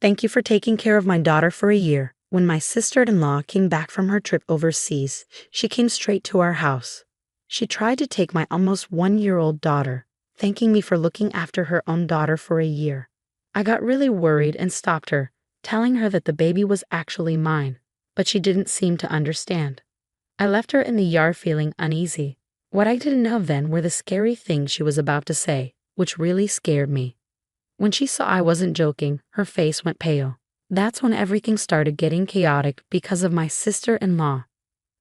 Thank you for taking care of my daughter for a year. When my sister-in-law came back from her trip overseas, she came straight to our house. She tried to take my almost 1-year-old daughter, thanking me for looking after her own daughter for a year. I got really worried and stopped her, telling her that the baby was actually mine, but she didn't seem to understand. I left her in the yard feeling uneasy. What I didn't know then were the scary things she was about to say, which really scared me. When she saw I wasn't joking, her face went pale. That's when everything started getting chaotic because of my sister-in-law.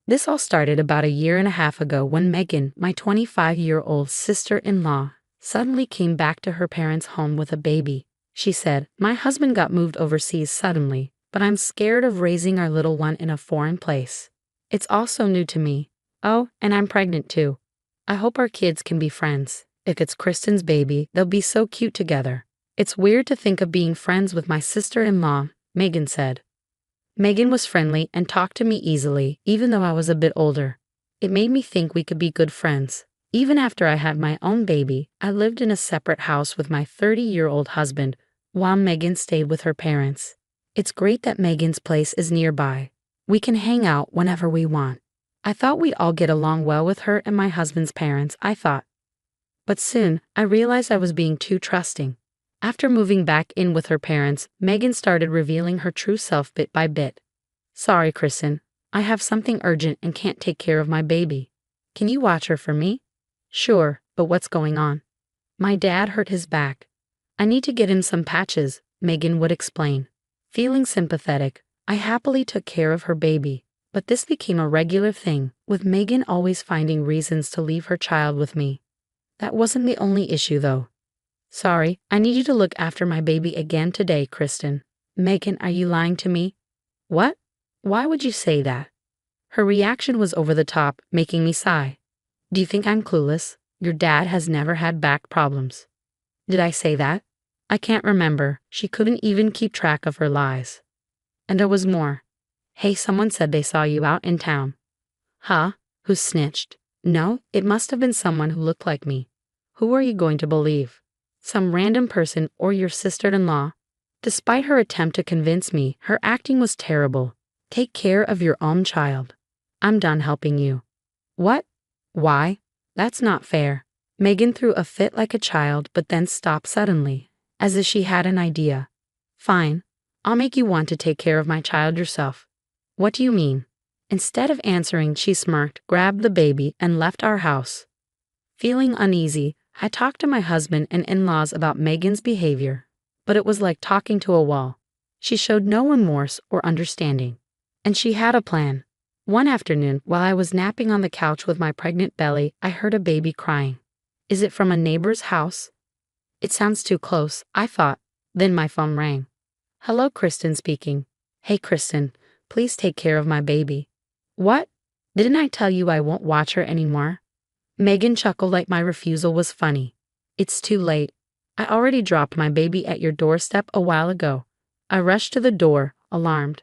This all started about 1.5 years ago when Megan, my 25-year-old sister-in-law, suddenly came back to her parents' home with a baby. She said, "My husband got moved overseas suddenly, but I'm scared of raising our little one in a foreign place. It's all so new to me. Oh, and I'm pregnant too. I hope our kids can be friends. If it's Kristen's baby, they'll be so cute together. It's weird to think of being friends with my sister-in-law," Megan said. Megan was friendly and talked to me easily, even though I was a bit older. It made me think we could be good friends. Even after I had my own baby, I lived in a separate house with my 30-year-old husband, while Megan stayed with her parents. It's great that Megan's place is nearby. We can hang out whenever we want. I thought we'd all get along well with her and my husband's parents, I thought. But soon, I realized I was being too trusting. After moving back in with her parents, Megan started revealing her true self bit by bit. "Sorry, Kristen. I have something urgent and can't take care of my baby. Can you watch her for me?" "Sure, but what's going on?" "My dad hurt his back. I need to get him some patches," Megan would explain. Feeling sympathetic, I happily took care of her baby, but this became a regular thing, with Megan always finding reasons to leave her child with me. That wasn't the only issue, though. "Sorry, I need you to look after my baby again today, Kristen." "Megan, are you lying to me?" "What? Why would you say that?" Her reaction was over the top, making me sigh. "Do you think I'm clueless? Your dad has never had back problems." Did I say that? I can't remember. She couldn't even keep track of her lies. And there was more. "Hey, someone said they saw you out in town." "Huh? Who snitched?" "No, it must have been someone who looked like me." "Who are you going to believe? Some random person or your sister-in-law?" Despite her attempt to convince me, her acting was terrible. "Take care of your own child. I'm done helping you." "What? Why? That's not fair." Megan threw a fit like a child but then stopped suddenly, as if she had an idea. "Fine. I'll make you want to take care of my child yourself." "What do you mean?" Instead of answering, she smirked, grabbed the baby, and left our house. Feeling uneasy, I talked to my husband and in-laws about Megan's behavior, but it was like talking to a wall. She showed no remorse or understanding. And she had a plan. One afternoon, while I was napping on the couch with my pregnant belly, I heard a baby crying. Is it from a neighbor's house? It sounds too close, I thought. Then my phone rang. "Hello, Kristen speaking." "Hey, Kristen, please take care of my baby." "What? Didn't I tell you I won't watch her anymore?" Megan chuckled like my refusal was funny. "It's too late. I already dropped my baby at your doorstep a while ago." I rushed to the door, alarmed.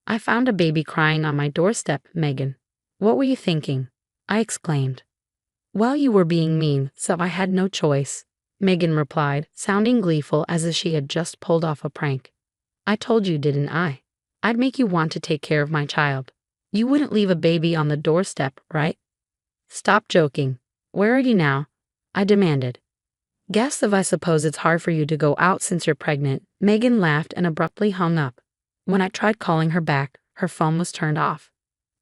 "I found a baby crying on my doorstep, Megan." "What were you thinking?" I exclaimed. "Well, you were being mean, so I had no choice," Megan replied, sounding gleeful as if she had just pulled off a prank. "I told you, didn't I? I'd make you want to take care of my child. You wouldn't leave a baby on the doorstep, right?" "Stop joking. Where are you now?" I demanded. "Guess if I suppose it's hard for you to go out since you're pregnant." Megan laughed and abruptly hung up. When I tried calling her back, her phone was turned off.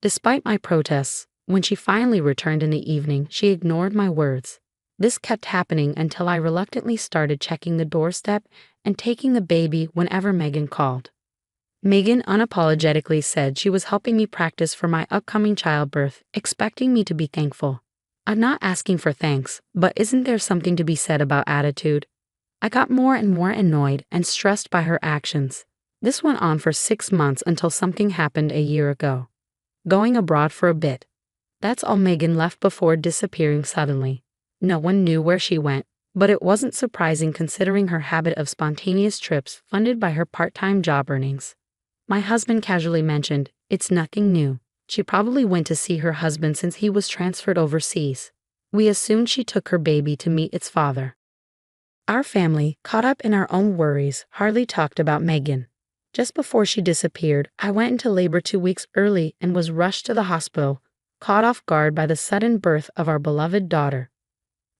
Despite my protests, when she finally returned in the evening, she ignored my words. This kept happening until I reluctantly started checking the doorstep and taking the baby whenever Megan called. Megan unapologetically said she was helping me practice for my upcoming childbirth, expecting me to be thankful. I'm not asking for thanks, but isn't there something to be said about attitude? I got more and more annoyed and stressed by her actions. This went on for 6 months until something happened a year ago. Going abroad for a bit. That's all Megan left before disappearing suddenly. No one knew where she went, but it wasn't surprising considering her habit of spontaneous trips funded by her part-time job earnings. My husband casually mentioned, "It's nothing new. She probably went to see her husband since he was transferred overseas." We assumed she took her baby to meet its father. Our family, caught up in our own worries, hardly talked about Megan. Just before she disappeared, I went into labor 2 weeks early and was rushed to the hospital, caught off guard by the sudden birth of our beloved daughter.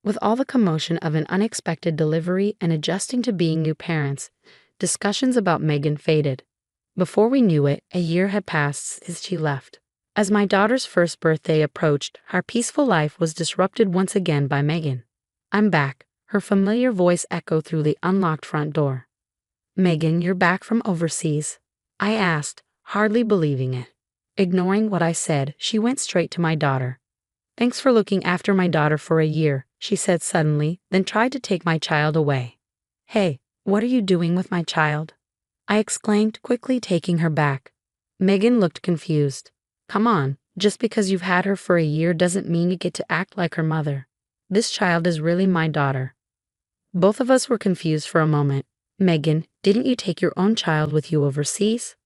With all the commotion of an unexpected delivery and adjusting to being new parents, discussions about Megan faded. Before we knew it, a year had passed since she left. As my daughter's first birthday approached, our peaceful life was disrupted once again by Megan. "I'm back," her familiar voice echoed through the unlocked front door. "Megan, you're back from overseas?" I asked, hardly believing it. Ignoring what I said, she went straight to my daughter. "Thanks for looking after my daughter for a year," she said suddenly, then tried to take my child away. "Hey, what are you doing with my child?" I exclaimed, quickly taking her back. Megan looked confused. "Come on, just because you've had her for a year doesn't mean you get to act like her mother. This child is really my daughter." Both of us were confused for a moment. "Megan, didn't you take your own child with you overseas?"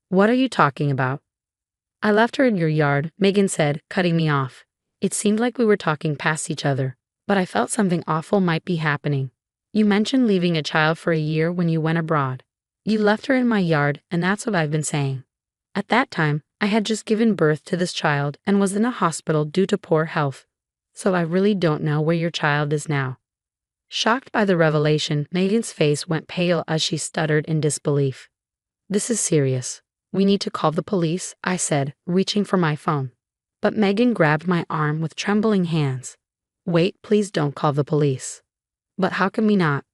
"What are you talking about?" "I left her in your yard," Megan said, cutting me off. It seemed like we were talking past each other, but I felt something awful might be happening. "You mentioned leaving a child for a year when you went abroad. You left her in my yard, and that's what I've been saying." At that time, I had just given birth to this child and was in a hospital due to poor health, so I really don't know where your child is now. Shocked by the revelation, Megan's face went pale as she stuttered in disbelief. "This is serious. We need to call the police," I said, reaching for my phone. But Megan grabbed my arm with trembling hands. "Wait, please don't call the police." "But how can we not?"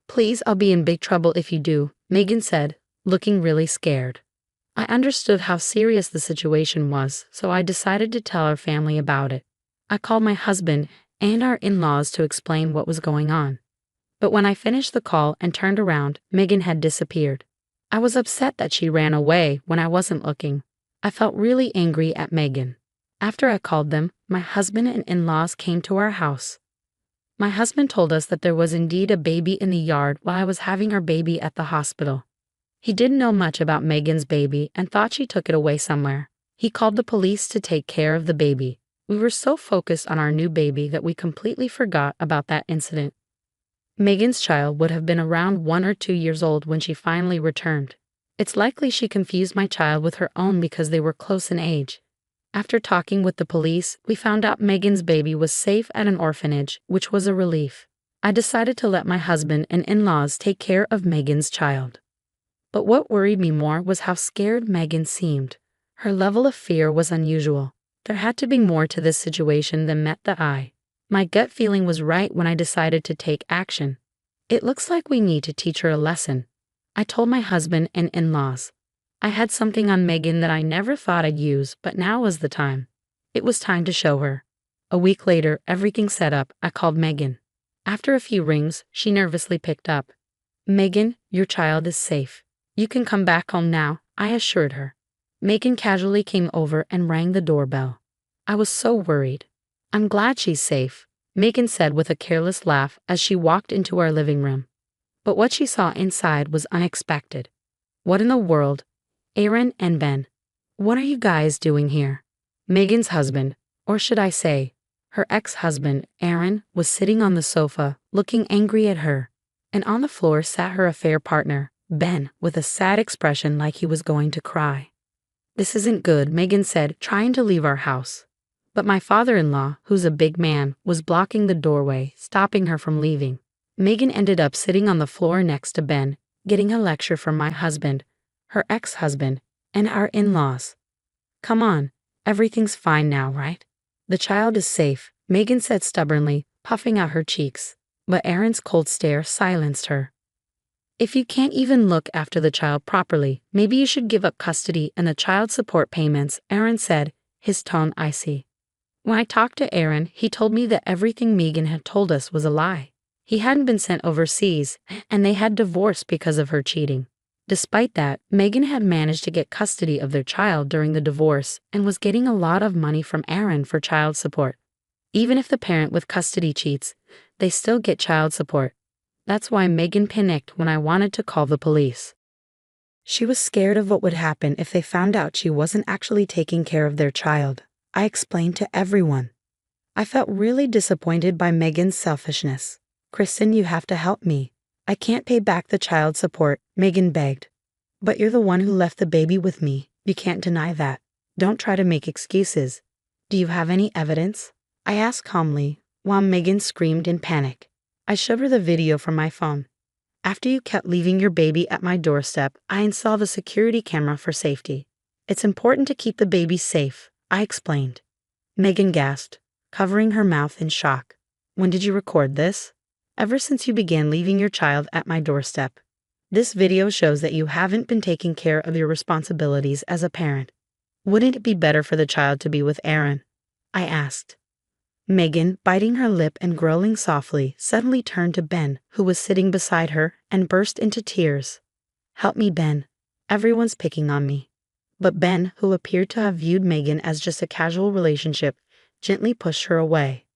"Please, I'll be in big trouble if you do," Megan said, looking really scared. I understood how serious the situation was, so I decided to tell our family about it. I called my husband and our in-laws to explain what was going on. But when I finished the call and turned around, Megan had disappeared. I was upset that she ran away when I wasn't looking. I felt really angry at Megan. After I called them, my husband and in-laws came to our house. My husband told us that there was indeed a baby in the yard while I was having our baby at the hospital. He didn't know much about Megan's baby and thought she took it away somewhere. He called the police to take care of the baby. We were so focused on our new baby that we completely forgot about that incident. Megan's child would have been around 1 or 2 years old when she finally returned. It's likely she confused my child with her own because they were close in age. After talking with the police, we found out Megan's baby was safe at an orphanage, which was a relief. I decided to let my husband and in-laws take care of Megan's child. But what worried me more was how scared Megan seemed. Her level of fear was unusual. There had to be more to this situation than met the eye. My gut feeling was right when I decided to take action. "It looks like we need to teach her a lesson," I told my husband and in-laws. I had something on Megan that I never thought I'd use, but now was the time. It was time to show her. A week later, everything set up, I called Megan. After a few rings, she nervously picked up. "Megan, your child is safe. You can come back home now," I assured her. Megan casually came over and rang the doorbell. I was so worried. "I'm glad she's safe," Megan said with a careless laugh as she walked into our living room. But what she saw inside was unexpected. "What in the world? Aaron and Ben, what are you guys doing here?" Megan's husband, or should I say, her ex-husband, Aaron, was sitting on the sofa, looking angry at her, and on the floor sat her affair partner, Ben, with a sad expression like he was going to cry. "This isn't good," Megan said, trying to leave our house. But my father-in-law, who's a big man, was blocking the doorway, stopping her from leaving. Megan ended up sitting on the floor next to Ben, getting a lecture from my husband, her ex-husband, and our in-laws. "Come on, everything's fine now, right? The child is safe," Megan said stubbornly, puffing out her cheeks. But Aaron's cold stare silenced her. "If you can't even look after the child properly, maybe you should give up custody and the child support payments," Aaron said, his tone icy. When I talked to Aaron, he told me that everything Megan had told us was a lie. He hadn't been sent overseas, and they had divorced because of her cheating. Despite that, Megan had managed to get custody of their child during the divorce and was getting a lot of money from Aaron for child support. Even if the parent with custody cheats, they still get child support. That's why Megan panicked when I wanted to call the police. She was scared of what would happen if they found out she wasn't actually taking care of their child. I explained to everyone. I felt really disappointed by Megan's selfishness. "Kristen, you have to help me. I can't pay back the child support," Megan begged. But you're the one who left the baby with me. You can't deny that. Don't try to make excuses. Do you have any evidence? I asked calmly, while Megan screamed in panic. I showed her the video from my phone. After you kept leaving your baby at my doorstep, I installed a security camera for safety. It's important to keep the baby safe, I explained. Megan gasped, covering her mouth in shock. When did you record this? Ever since you began leaving your child at my doorstep. This video shows that you haven't been taking care of your responsibilities as a parent. Wouldn't it be better for the child to be with Aaron? I asked. Megan, biting her lip and growling softly, suddenly turned to Ben, who was sitting beside her, and burst into tears. Help me, Ben. Everyone's picking on me. But Ben, who appeared to have viewed Megan as just a casual relationship, gently pushed her away.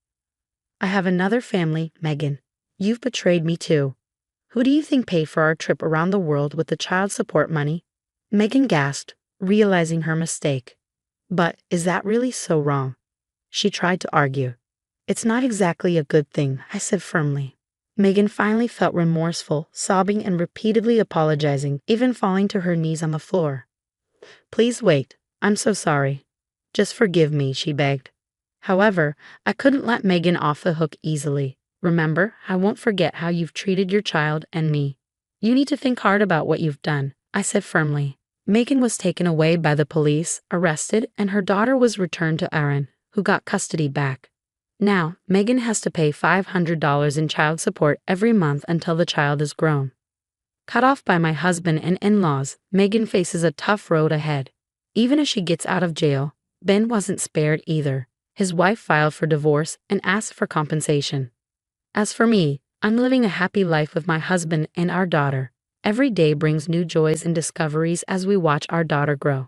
I have another family, Megan. You've betrayed me too. Who do you think paid for our trip around the world with the child support money? Megan gasped, realizing her mistake. But is that really so wrong? She tried to argue. It's not exactly a good thing, I said firmly. Megan finally felt remorseful, sobbing and repeatedly apologizing, even falling to her knees on the floor. Please wait. I'm so sorry. Just forgive me, she begged. However, I couldn't let Megan off the hook easily. Remember, I won't forget how you've treated your child and me. You need to think hard about what you've done, I said firmly. Megan was taken away by the police, arrested, and her daughter was returned to Aaron, who got custody back. Now, Megan has to pay $500 in child support every month until the child is grown. Cut off by my husband and in-laws, Megan faces a tough road ahead. Even as she gets out of jail, Ben wasn't spared either. His wife filed for divorce and asked for compensation. As for me, I'm living a happy life with my husband and our daughter. Every day brings new joys and discoveries as we watch our daughter grow.